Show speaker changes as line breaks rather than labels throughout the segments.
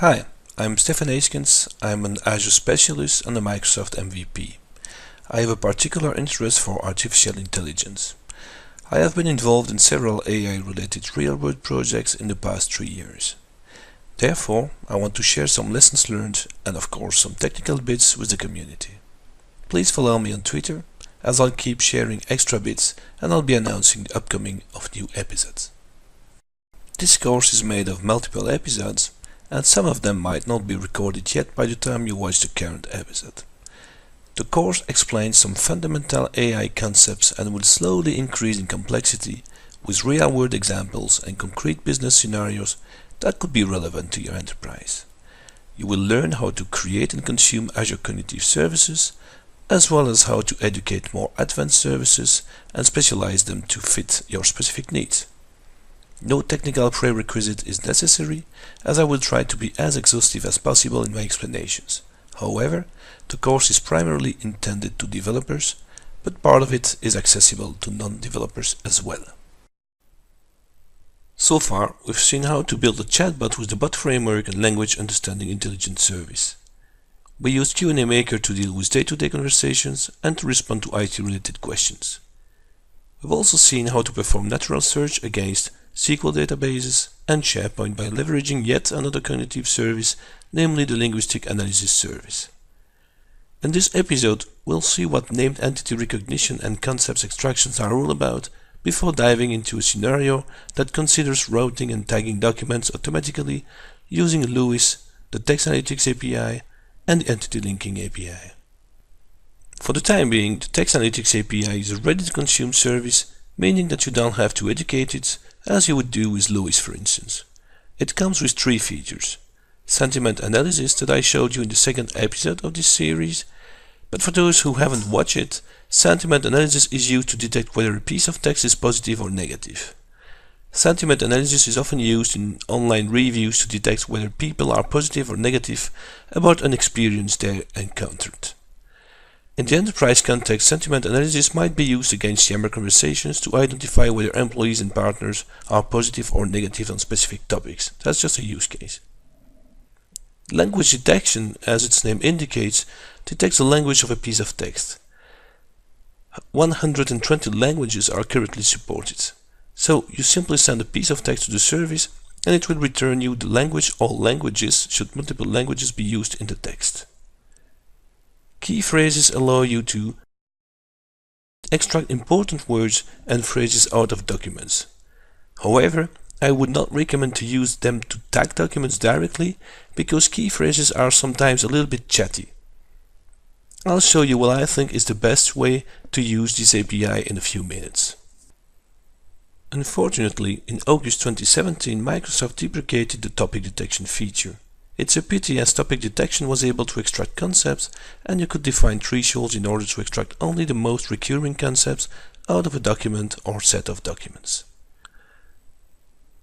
Hi, I'm Stefan Eeskens. I'm an Azure specialist and a Microsoft MVP. I have a particular interest for artificial intelligence. I have been involved in several AI-related real-world projects in the past 3 years. Therefore, I want to share some lessons learned and of course some technical bits with the community. Please follow me on Twitter, as I'll keep sharing extra bits and I'll be announcing the upcoming of new episodes. This course is made of multiple episodes, and some of them might not be recorded yet by the time you watch the current episode. The course explains some fundamental AI concepts and will slowly increase in complexity with real-world examples and concrete business scenarios that could be relevant to your enterprise. You will learn how to create and consume Azure Cognitive Services, as well as how to educate more advanced services and specialize them to fit your specific needs. No technical prerequisite is necessary, as I will try to be as exhaustive as possible in my explanations. However, the course is primarily intended to developers, but part of it is accessible to non-developers as well. So far, we've seen how to build a chatbot with the bot framework and language understanding intelligence service. We use Q&A Maker to deal with day-to-day conversations and to respond to IT-related questions. We've also seen how to perform natural search against SQL databases and SharePoint by leveraging yet another cognitive service, namely the Linguistic Analysis service. In this episode, we'll see what named entity recognition and concepts extractions are all about before diving into a scenario that considers routing and tagging documents automatically using LUIS, the Text Analytics API, and the Entity Linking API. For the time being, the Text Analytics API is a ready-to-consume service, meaning that you don't have to educate it, as you would do with LUIS for instance. It comes with 3 features. Sentiment analysis that I showed you in the second episode of this series, but for those who haven't watched it, sentiment analysis is used to detect whether a piece of text is positive or negative. Sentiment analysis is often used in online reviews to detect whether people are positive or negative about an experience they encountered. In the enterprise context, sentiment analysis might be used against Yammer conversations to identify whether employees and partners are positive or negative on specific topics. That's just a use case. Language detection, as its name indicates, detects the language of a piece of text. 120 languages are currently supported. So you simply send a piece of text to the service and it will return you the language all languages should multiple languages be used in the text. Key phrases allow you to extract important words and phrases out of documents. However, I would not recommend to use them to tag documents directly because key phrases are sometimes a little bit chatty. I'll show you what I think is the best way to use this API in a few minutes. Unfortunately, in August 2017, Microsoft deprecated the topic detection feature. It's a pity, as topic detection was able to extract concepts and you could define thresholds in order to extract only the most recurring concepts out of a document or set of documents.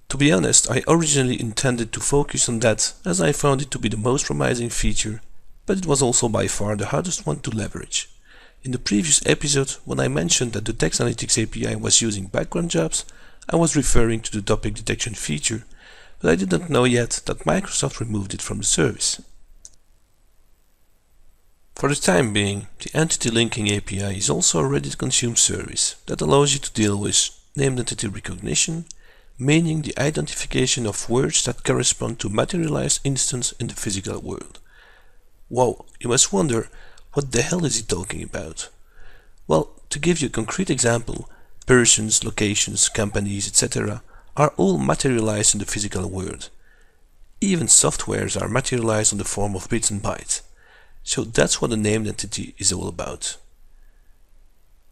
To be honest, I originally intended to focus on that as I found it to be the most promising feature, but it was also by far the hardest one to leverage. In the previous episode, when I mentioned that the Text Analytics API was using background jobs, I was referring to the topic detection feature, but I did not know yet that Microsoft removed it from the service. For the time being, the Entity Linking API is also a ready-to-consume service that allows you to deal with named entity recognition, meaning the identification of words that correspond to a materialized instance in the physical world. Wow, you must wonder, what the hell is he talking about? Well, to give you a concrete example, persons, locations, companies, etc. are all materialized in the physical world. Even softwares are materialized in the form of bits and bytes. So that's what a named entity is all about.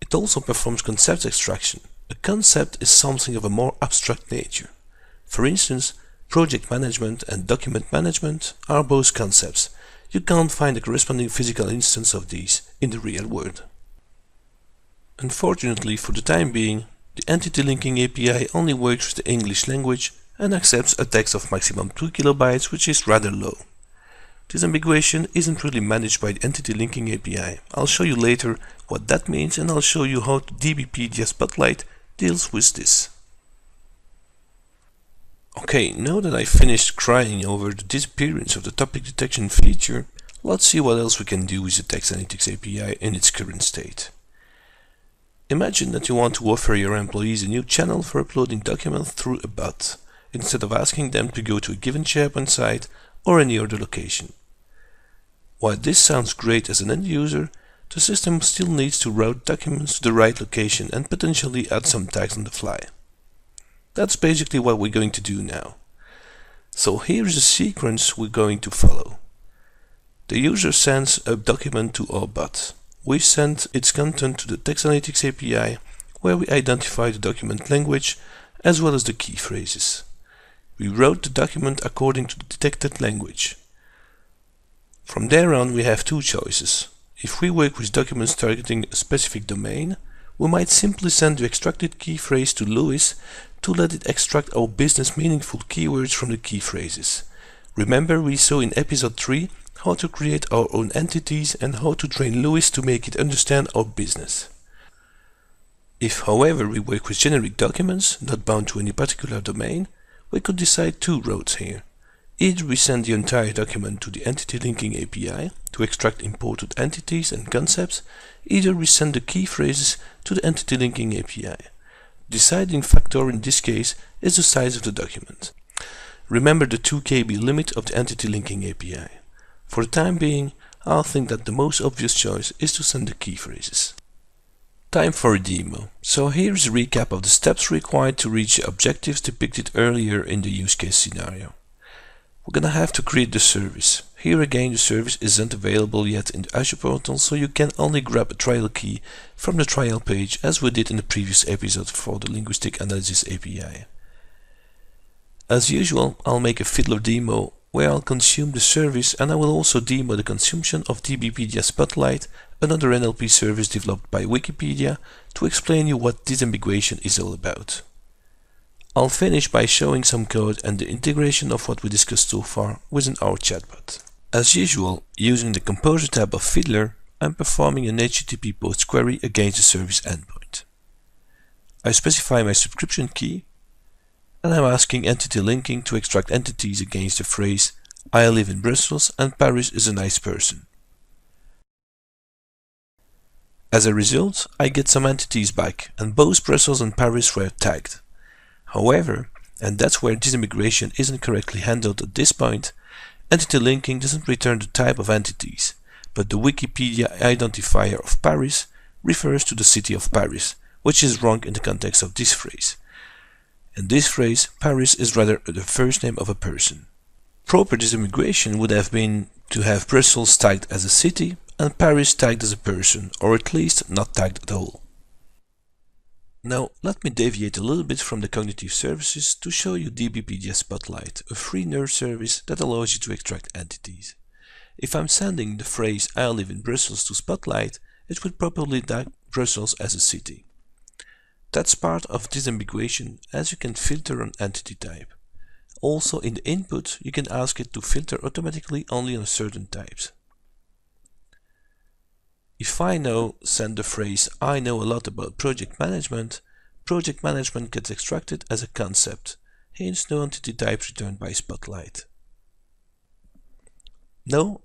It also performs concept extraction. A concept is something of a more abstract nature. For instance, project management and document management are both concepts. You can't find a corresponding physical instance of these in the real world. Unfortunately, for the time being, the Entity Linking API only works with the English language and accepts a text of maximum 2 kilobytes, which is rather low. This ambiguation isn't really managed by the Entity Linking API. I'll show you later what that means, and I'll show you how the DBpedia Spotlight deals with this. Okay, now that I finished crying over the disappearance of the topic detection feature, let's see what else we can do with the Text Analytics API in its current state. Imagine that you want to offer your employees a new channel for uploading documents through a bot, instead of asking them to go to a given SharePoint site or any other location. While this sounds great as an end user, the system still needs to route documents to the right location and potentially add some tags on the fly. That's basically what we're going to do now. So here's the sequence we're going to follow. The user sends a document to our bot. We send its content to the Text Analytics API, where we identify the document language as well as the key phrases. We route the document according to the detected language. From there on, we have two choices. If we work with documents targeting a specific domain, we might simply send the extracted key phrase to Lewis to let it extract our business meaningful keywords from the key phrases. Remember, we saw in episode 3 how to create our own entities and how to train Lewis to make it understand our business. If, however, we work with generic documents, not bound to any particular domain, we could decide two routes here. Either we send the entire document to the Entity Linking API to extract imported entities and concepts, either we send the key phrases to the Entity Linking API. The deciding factor in this case is the size of the document. Remember the 2 KB limit of the Entity Linking API. For the time being, I think that the most obvious choice is to send the key phrases. Time for a demo. So here's a recap of the steps required to reach the objectives depicted earlier in the use case scenario. We're gonna have to create the service. Here again, the service isn't available yet in the Azure portal, so you can only grab a trial key from the trial page as we did in the previous episode for the Linguistic Analysis API. As usual, I'll make a fiddler demo where I'll consume the service, and I will also demo the consumption of DBpedia Spotlight, another NLP service developed by Wikipedia, to explain you what disambiguation is all about. I'll finish by showing some code and the integration of what we discussed so far within our chatbot. As usual, using the Composer tab of Fiddler, I'm performing an HTTP post query against the service endpoint. I specify my subscription key, and I'm asking Entity Linking to extract entities against the phrase "I live in Brussels and Paris is a nice person." As a result, I get some entities back, and both Brussels and Paris were tagged. However, and that's where disambiguation isn't correctly handled at this point, Entity Linking doesn't return the type of entities, but the Wikipedia identifier of Paris refers to the city of Paris, which is wrong in the context of this phrase. In this phrase, Paris is rather the first name of a person. Proper disambiguation would have been to have Brussels tagged as a city and Paris tagged as a person, or at least not tagged at all. Now, let me deviate a little bit from the cognitive services to show you DBpedia Spotlight, a free nerd service that allows you to extract entities. If I'm sending the phrase "I live in Brussels" to Spotlight, it would probably tag Brussels as a city. That's part of disambiguation, as you can filter on entity type. Also, in the input, you can ask it to filter automatically only on certain types. If I now send the phrase "I know a lot about project management" gets extracted as a concept, hence no entity type returned by Spotlight. Now,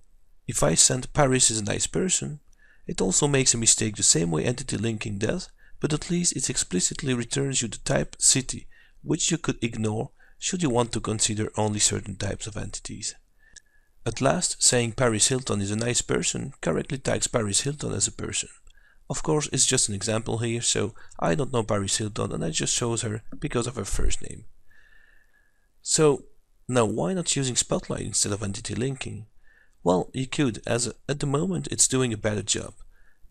if I send "Paris is a nice person," it also makes a mistake the same way Entity Linking does, but at least it explicitly returns you the type city, which you could ignore should you want to consider only certain types of entities. At last, saying Paris Hilton is a nice person correctly tags Paris Hilton as a person. Of course, it's just an example here, so I don't know Paris Hilton and I just chose her because of her first name. So, now why not using Spotlight instead of Entity Linking? Well, you could, as at the moment it's doing a better job,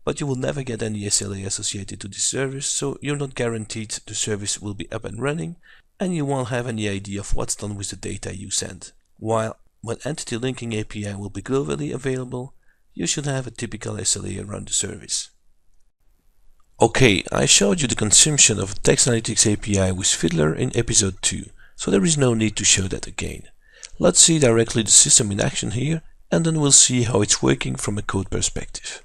but you will never get any SLA associated to this service, so you're not guaranteed the service will be up and running, and you won't have any idea of what's done with the data you send. While when Entity Linking API will be globally available, you should have a typical SLA around the service. Okay, I showed you the consumption of a Text Analytics API with Fiddler in episode 2, so there is no need to show that again. Let's see directly the system in action here, and then we'll see how it's working from a code perspective.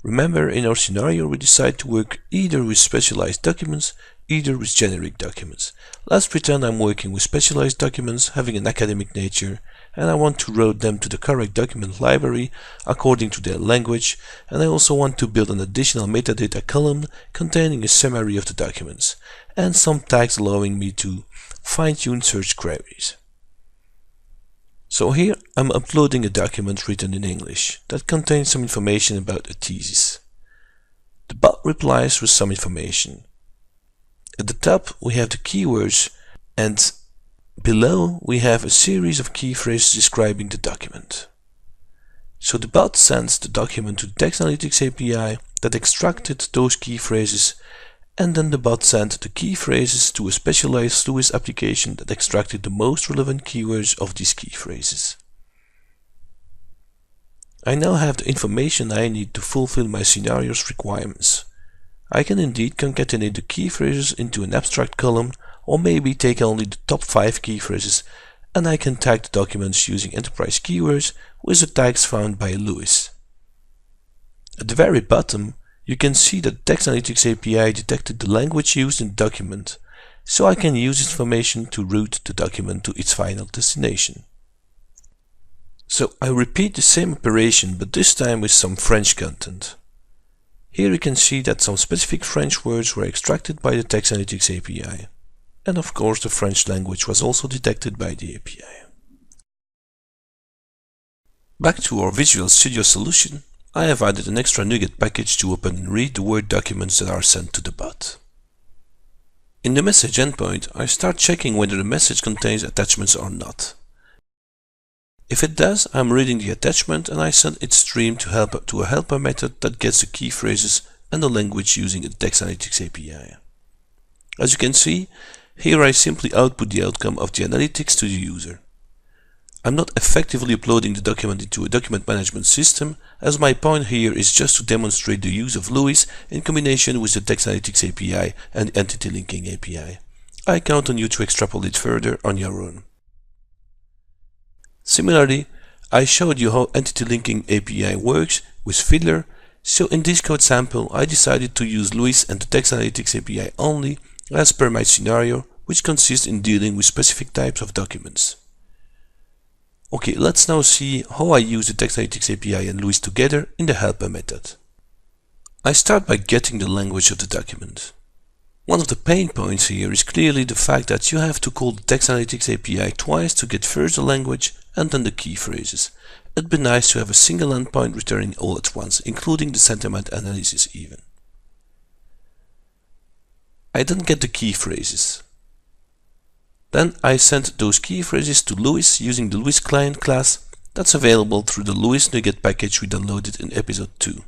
Remember, in our scenario we decide to work either with specialized documents, either with generic documents. Let's pretend I'm working with specialized documents having an academic nature, and I want to route them to the correct document library according to their language, and I also want to build an additional metadata column containing a summary of the documents, and some tags allowing me to fine-tune search queries. So here I'm uploading a document written in English that contains some information about a thesis. The bot replies with some information. At the top we have the keywords, and below we have a series of key phrases describing the document. So the bot sends the document to the Text Analytics API that extracted those key phrases, and then the bot sent the key phrases to a specialized LUIS application that extracted the most relevant keywords of these key phrases. I now have the information I need to fulfill my scenario's requirements. I can indeed concatenate the key phrases into an abstract column, or maybe take only the top 5 key phrases, and I can tag the documents using enterprise keywords with the tags found by LUIS. At the very bottom, you can see that Text Analytics API detected the language used in the document, so I can use this information to route the document to its final destination. So I repeat the same operation, but this time with some French content. Here you can see that some specific French words were extracted by the Text Analytics API. And of course the French language was also detected by the API. Back to our Visual Studio solution, I have added an extra NuGet package to open and read the Word documents that are sent to the bot. In the message endpoint, I start checking whether the message contains attachments or not. If it does, I'm reading the attachment and I send its stream to a helper method that gets the key phrases and the language using the Text Analytics API. As you can see, here I simply output the outcome of the analytics to the user. I'm not effectively uploading the document into a document management system, as my point here is just to demonstrate the use of LUIS in combination with the Text Analytics API and Entity Linking API. I count on you to extrapolate further on your own. Similarly, I showed you how Entity Linking API works with Fiddler, so in this code sample I decided to use LUIS and the Text Analytics API only as per my scenario, which consists in dealing with specific types of documents. Okay, let's now see how I use the Text Analytics API and LUIS together in the helper method. I start by getting the language of the document. One of the pain points here is clearly the fact that you have to call the Text Analytics API twice to get first the language and then the key phrases. It'd be nice to have a single endpoint returning all at once, including the sentiment analysis even. I then get the key phrases. Then I send those key phrases to LUIS using the LUIS client class that's available through the LUIS NuGet package we downloaded in episode 2.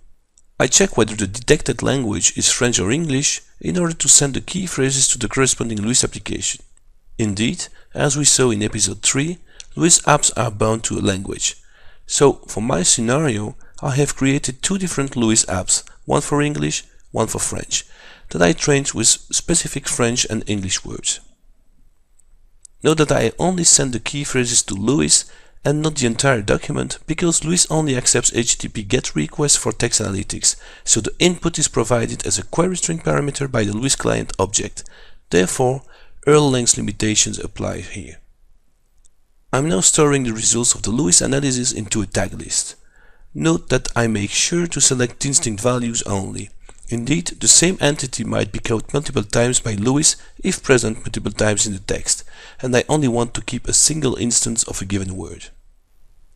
I check whether the detected language is French or English in order to send the key phrases to the corresponding LUIS application. Indeed, as we saw in episode 3, LUIS apps are bound to a language. So for my scenario, I have created 2 different LUIS apps, one for English, one for French, that I trained with specific French and English words. Note that I only send the key phrases to LUIS and not the entire document, because LUIS only accepts HTTP GET requests for Text Analytics, so the input is provided as a query string parameter by the LUIS client object. Therefore, URL length limitations apply here. I'm now storing the results of the LUIS analysis into a tag list. Note that I make sure to select distinct values only. Indeed, the same entity might be called multiple times by LUIS if present multiple times in the text, and I only want to keep a single instance of a given word.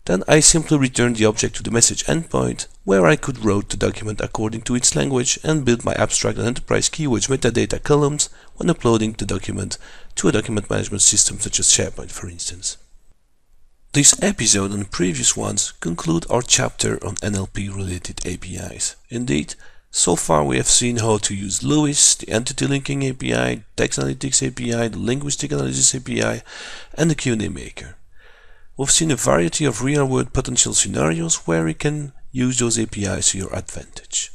Then I simply return the object to the message endpoint, where I could route the document according to its language and build my abstract and enterprise keywords metadata columns when uploading the document to a document management system such as SharePoint, for instance. This episode and previous ones conclude our chapter on NLP-related APIs. Indeed, so far we have seen how to use LUIS, the Entity Linking API, Text Analytics API, the Linguistic Analysis API, and the Q&A Maker. We've seen a variety of real-world potential scenarios where you can use those APIs to your advantage.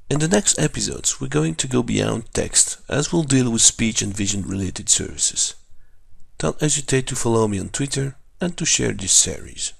In the next episodes, we're going to go beyond text, as we'll deal with speech and vision related services. Don't hesitate to follow me on Twitter and to share this series.